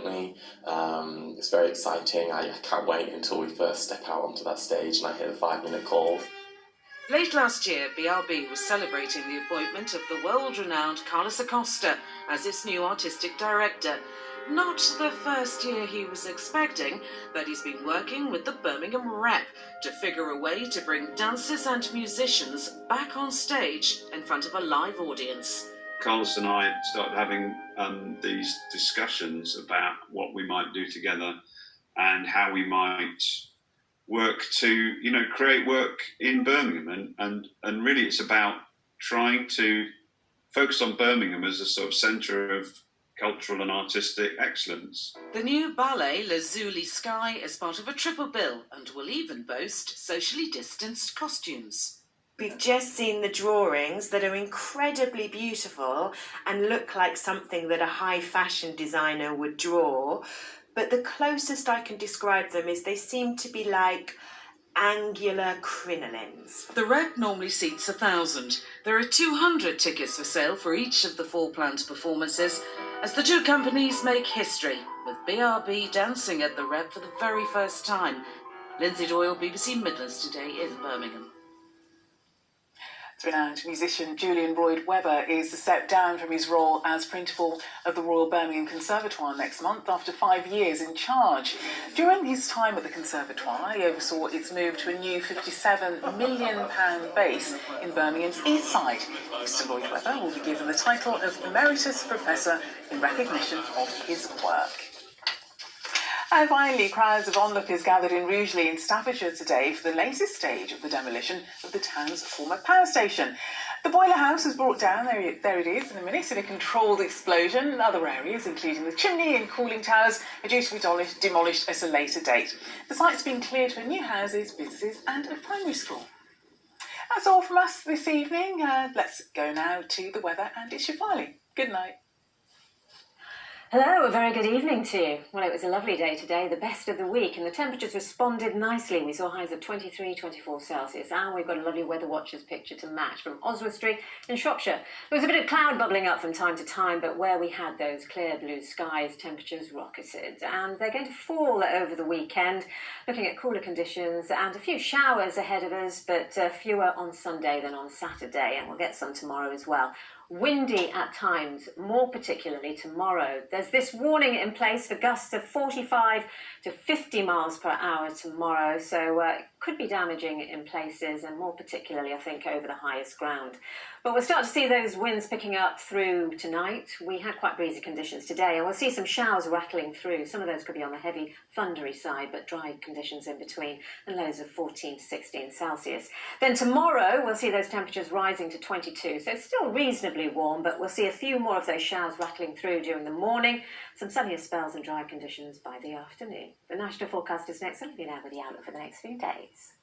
brilliantly. It's very exciting. I can't wait until we first step out onto that stage and I hear the 5-minute call. Late last year, BRB was celebrating the appointment of the world-renowned Carlos Acosta as its new artistic director. Not the first year he was expecting, but he's been working with the Birmingham Rep to figure a way to bring dancers and musicians back on stage in front of a live audience. Carlos and I started having these discussions about what we might do together and how we might work to, create work in Birmingham. And really it's about trying to focus on Birmingham as a sort of centre of cultural and artistic excellence. The new ballet Lazuli Sky is part of a triple bill and will even boast socially distanced costumes. We've just seen the drawings that are incredibly beautiful and look like something that a high fashion designer would draw. But the closest I can describe them is they seem to be like angular crinolines. The Rep normally seats 1,000. There are 200 tickets for sale for each of the 4 planned performances as the two companies make history, with BRB dancing at the Rep for the very first time. Lindsay Doyle, BBC Midlands Today in Birmingham. Renowned musician Julian Royd-Webber is to step down from his role as principal of the Royal Birmingham Conservatoire next month after 5 years in charge. During his time at the Conservatoire, he oversaw its move to a new £57 million base in Birmingham's East Side. Mr Royd-Webber will be given the title of Emeritus Professor in recognition of his work. And finally, crowds of onlookers gathered in Rugeley in Staffordshire today for the latest stage of the demolition of the town's former power station. The boiler house was brought down, there it is, in a minute, in a controlled explosion. Other areas, including the chimney and cooling towers, are due to be demolished at a later date. The site's been cleared for new houses, businesses and a primary school. That's all from us this evening. Let's go now to the weather and it's Shefali. Good night. Hello, a very good evening to you. Well, it was a lovely day today, the best of the week, and the temperatures responded nicely. We saw highs of 23, 24 Celsius, and we've got a lovely Weather Watchers picture to match from Oswestry in Shropshire. There was a bit of cloud bubbling up from time to time, but where we had those clear blue skies, temperatures rocketed, and they're going to fall over the weekend, looking at cooler conditions and a few showers ahead of us, but fewer on Sunday than on Saturday, and we'll get some tomorrow as well. Windy at times, more particularly tomorrow. There's this warning in place for gusts of 45 to 50 miles per hour tomorrow, so it could be damaging in places, and more particularly, I think, over the highest ground. But we'll start to see those winds picking up through tonight. We had quite breezy conditions today, and we'll see some showers rattling through. Some of those could be on the heavy, thundery side, but dry conditions in between, and lows of 14 to 16 Celsius. Then tomorrow, we'll see those temperatures rising to 22, so it's still reasonably warm, but we'll see a few more of those showers rattling through during the morning, some sunnier spells and dry conditions by the afternoon. The national forecast is next. I'll leave you now with the outlook for the next few days.